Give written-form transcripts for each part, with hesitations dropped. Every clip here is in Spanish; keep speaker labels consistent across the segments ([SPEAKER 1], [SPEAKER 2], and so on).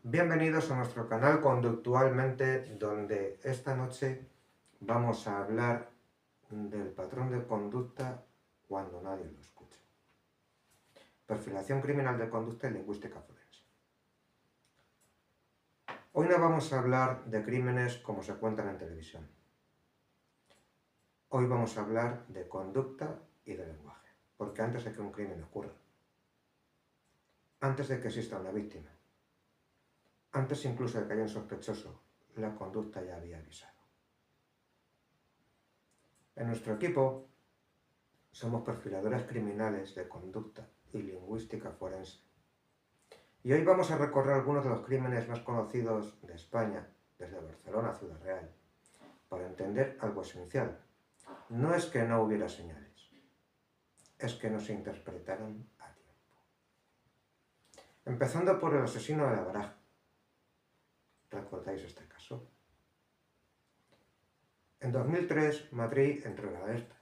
[SPEAKER 1] Bienvenidos a nuestro canal Conductualmente, donde esta noche vamos a hablar del patrón de conducta cuando nadie lo escucha. Perfilación criminal de conducta y lingüística forense. Hoy no vamos a hablar de crímenes como se cuentan en televisión. Hoy vamos a hablar de conducta y de lenguaje, porque antes de que un crimen ocurra, antes de que exista una víctima, antes incluso de que haya un sospechoso, la conducta ya había avisado. En nuestro equipo somos perfiladores criminales de conducta y lingüística forense. Y hoy vamos a recorrer algunos de los crímenes más conocidos de España, desde Barcelona a Ciudad Real, para entender algo esencial. No es que no hubiera señales, es que no se interpretaron a tiempo. Empezando por el asesino de la Baraja. ¿Recordáis este caso? En 2003, Madrid entró en alerta.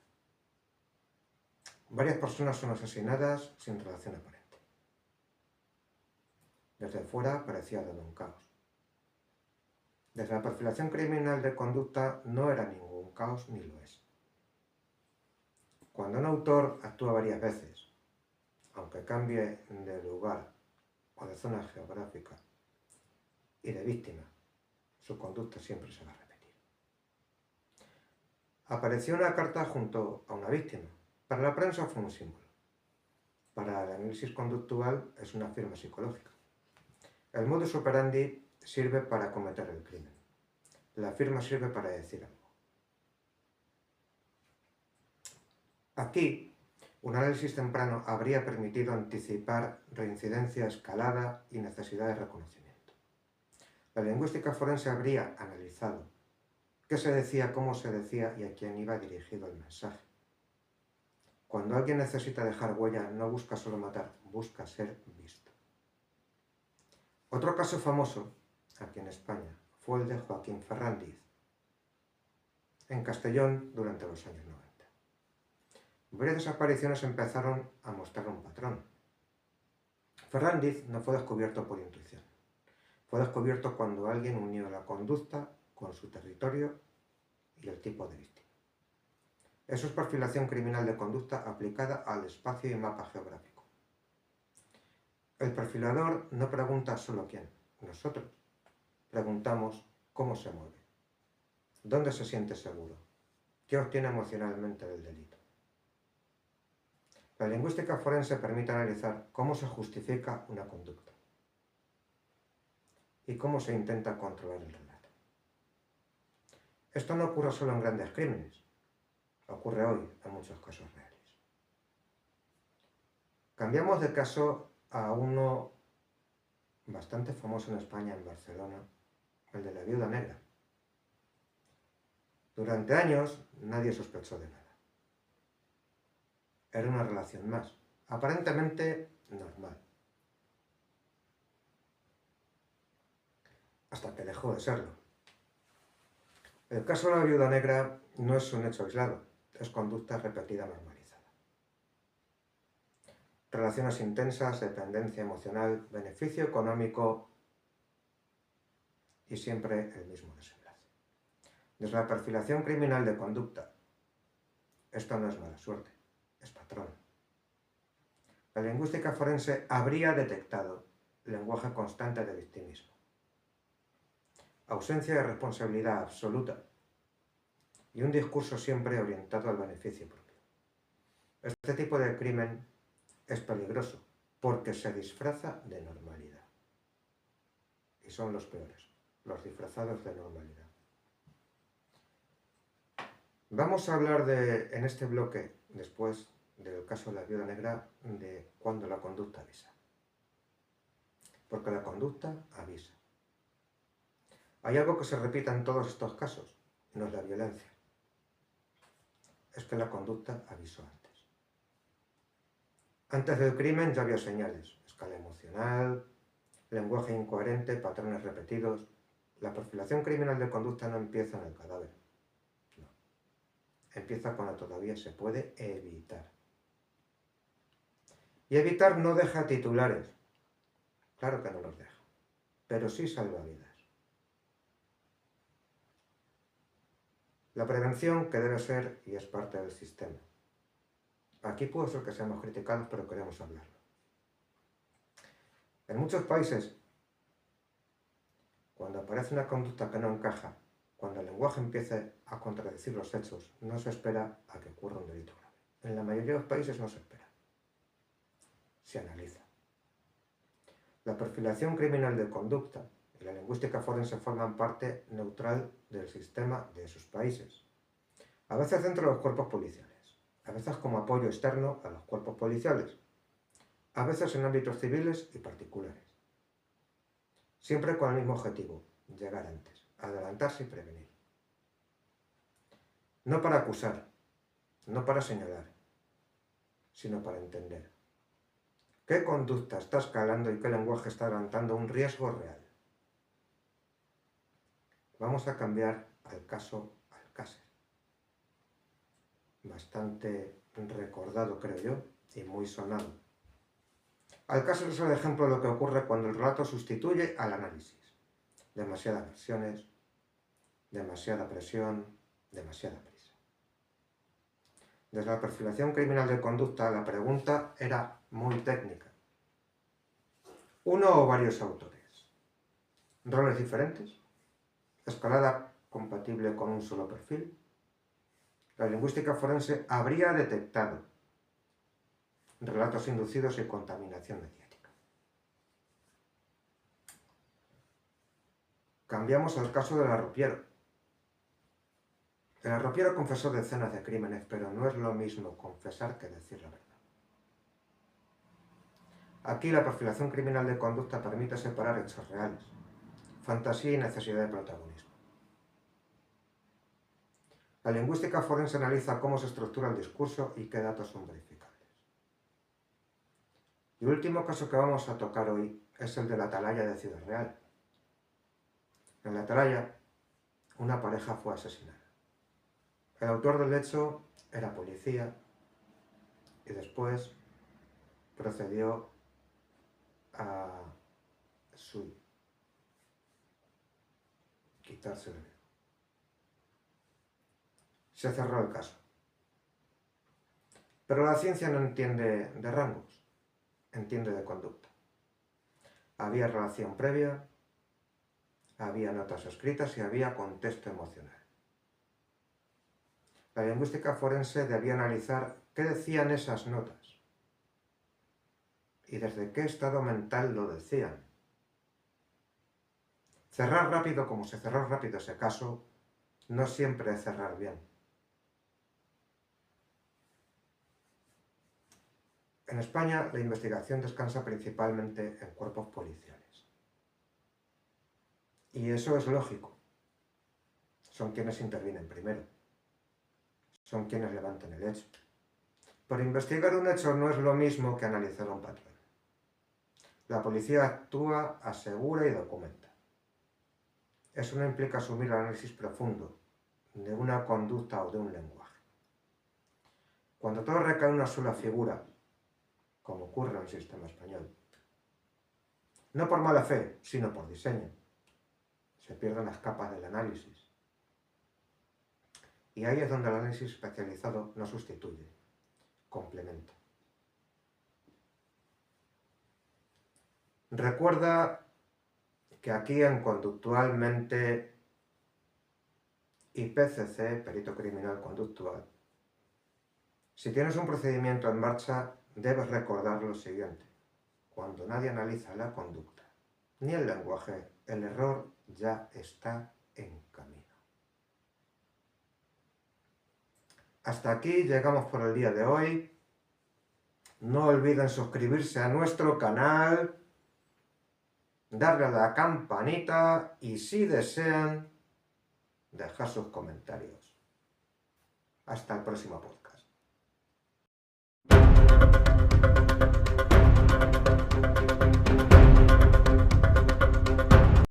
[SPEAKER 1] Varias personas son asesinadas sin relación aparente. Desde fuera parecía todo un caos. Desde la perfilación criminal de conducta no era ningún caos ni lo es. Cuando un autor actúa varias veces, aunque cambie de lugar o de zona geográfica y de víctima, su conducta siempre se va a repetir. Apareció una carta junto a una víctima. Para la prensa fue un símbolo. Para el análisis conductual es una firma psicológica. El modus operandi sirve para cometer el crimen. La firma sirve para decir algo. Aquí, un análisis temprano habría permitido anticipar reincidencia, escalada y necesidad de reconocimiento. La lingüística forense habría analizado qué se decía, cómo se decía y a quién iba dirigido el mensaje. Cuando alguien necesita dejar huella, no busca solo matar, busca ser visto. Otro caso famoso, aquí en España, fue el de Joaquín Ferrandiz, en Castellón durante los años 90. Varias desapariciones empezaron a mostrar un patrón. Ferrandiz no fue descubierto por intuición. Fue descubierto cuando alguien unió la conducta con su territorio y el tipo de víctima. Eso es perfilación criminal de conducta aplicada al espacio y mapa geográfico. El perfilador no pregunta solo quién, nosotros preguntamos cómo se mueve, dónde se siente seguro, qué obtiene emocionalmente del delito. La lingüística forense permite analizar cómo se justifica una conducta y cómo se intenta controlar el relato. Esto no ocurre solo en grandes crímenes, ocurre hoy en muchos casos reales. Cambiamos de caso a uno bastante famoso en España, en Barcelona, el de la viuda negra. Durante años nadie sospechó de nada. Era una relación más, aparentemente normal. Hasta que dejó de serlo. El caso de la viuda negra no es un hecho aislado, es conducta repetida normalizada. Relaciones intensas, dependencia emocional, beneficio económico y siempre el mismo desenlace. Desde la perfilación criminal de conducta, esto no es mala suerte, es patrón. La lingüística forense habría detectado lenguaje constante de victimismo, ausencia de responsabilidad absoluta y un discurso siempre orientado al beneficio propio. Este tipo de crimen es peligroso porque se disfraza de normalidad. Y son los peores, los disfrazados de normalidad. Vamos a hablar en este bloque, después del caso de la viuda negra, de cuando la conducta avisa. Porque la conducta avisa. Hay algo que se repita en todos estos casos, no es la violencia. Es que la conducta avisó antes. Antes del crimen ya había señales, escala emocional, lenguaje incoherente, patrones repetidos. La perfilación criminal de conducta no empieza en el cadáver. No. Empieza cuando todavía se puede evitar. Y evitar no deja titulares. Claro que no los deja. pero sí salva vidas. La prevención que debe ser y es parte del sistema. Aquí puede ser que seamos criticados, pero queremos hablarlo. En muchos países, cuando aparece una conducta que no encaja, cuando el lenguaje empiece a contradecir los hechos, no se espera a que ocurra un delito grave. En la mayoría de los países no se espera. Se analiza. La perfilación criminal de conducta y la lingüística forense forman parte neutral del sistema de esos países. A veces dentro de los cuerpos policiales, a veces como apoyo externo a los cuerpos policiales, a veces en ámbitos civiles y particulares. Siempre con el mismo objetivo, llegar antes, adelantarse y prevenir. No para acusar, no para señalar, sino para entender. ¿Qué conducta está escalando y qué lenguaje está adelantando un riesgo real? Vamos a cambiar al caso Alcácer. Bastante recordado, creo yo, y muy sonado. Alcácer es el ejemplo de lo que ocurre cuando el relato sustituye al análisis. Demasiadas versiones, demasiada presión, demasiada prisa. Desde la perfilación criminal de conducta, la pregunta era muy técnica. ¿Uno o varios autores? ¿Roles diferentes? ¿Escalada compatible con un solo perfil? La lingüística forense habría detectado relatos inducidos y contaminación mediática. Cambiamos al caso del arropiero. El arropiero confesó decenas de crímenes, pero no es lo mismo confesar que decir la verdad. Aquí la perfilación criminal de conducta permite separar hechos reales, fantasía y necesidad de protagonismo. La lingüística forense analiza cómo se estructura el discurso y qué datos son verificables. Y el último caso que vamos a tocar hoy es el de la atalaya de Ciudad Real. En la atalaya, una pareja fue asesinada. El autor del hecho era policía y después procedió a quitarse la vida. Se cerró el caso. Pero la ciencia no entiende de rangos, entiende de conducta. Había relación previa, había notas escritas y había contexto emocional. La lingüística forense debía analizar qué decían esas notas y desde qué estado mental lo decían. Cerrar rápido, como se cerró rápido ese caso, no siempre es cerrar bien. En España, la investigación descansa principalmente en cuerpos policiales. Y eso es lógico. Son quienes intervienen primero. Son quienes levantan el hecho. Pero investigar un hecho no es lo mismo que analizar un patrón. La policía actúa, asegura y documenta. Eso no implica asumir el análisis profundo de una conducta o de un lenguaje. Cuando todo recae en una sola figura, como ocurre en el sistema español, no por mala fe, sino por diseño, se pierden las capas del análisis. Y ahí es donde el análisis especializado no sustituye, complementa. Recuerda que aquí en Conductualmente y PCC, Perito Criminal Conductual, si tienes un procedimiento en marcha, debes recordar lo siguiente. Cuando nadie analiza la conducta, ni el lenguaje, el error ya está en camino. Hasta aquí llegamos por el día de hoy. No olviden suscribirse a nuestro canal, darle a la campanita y si desean, dejar sus comentarios. Hasta el próximo podcast.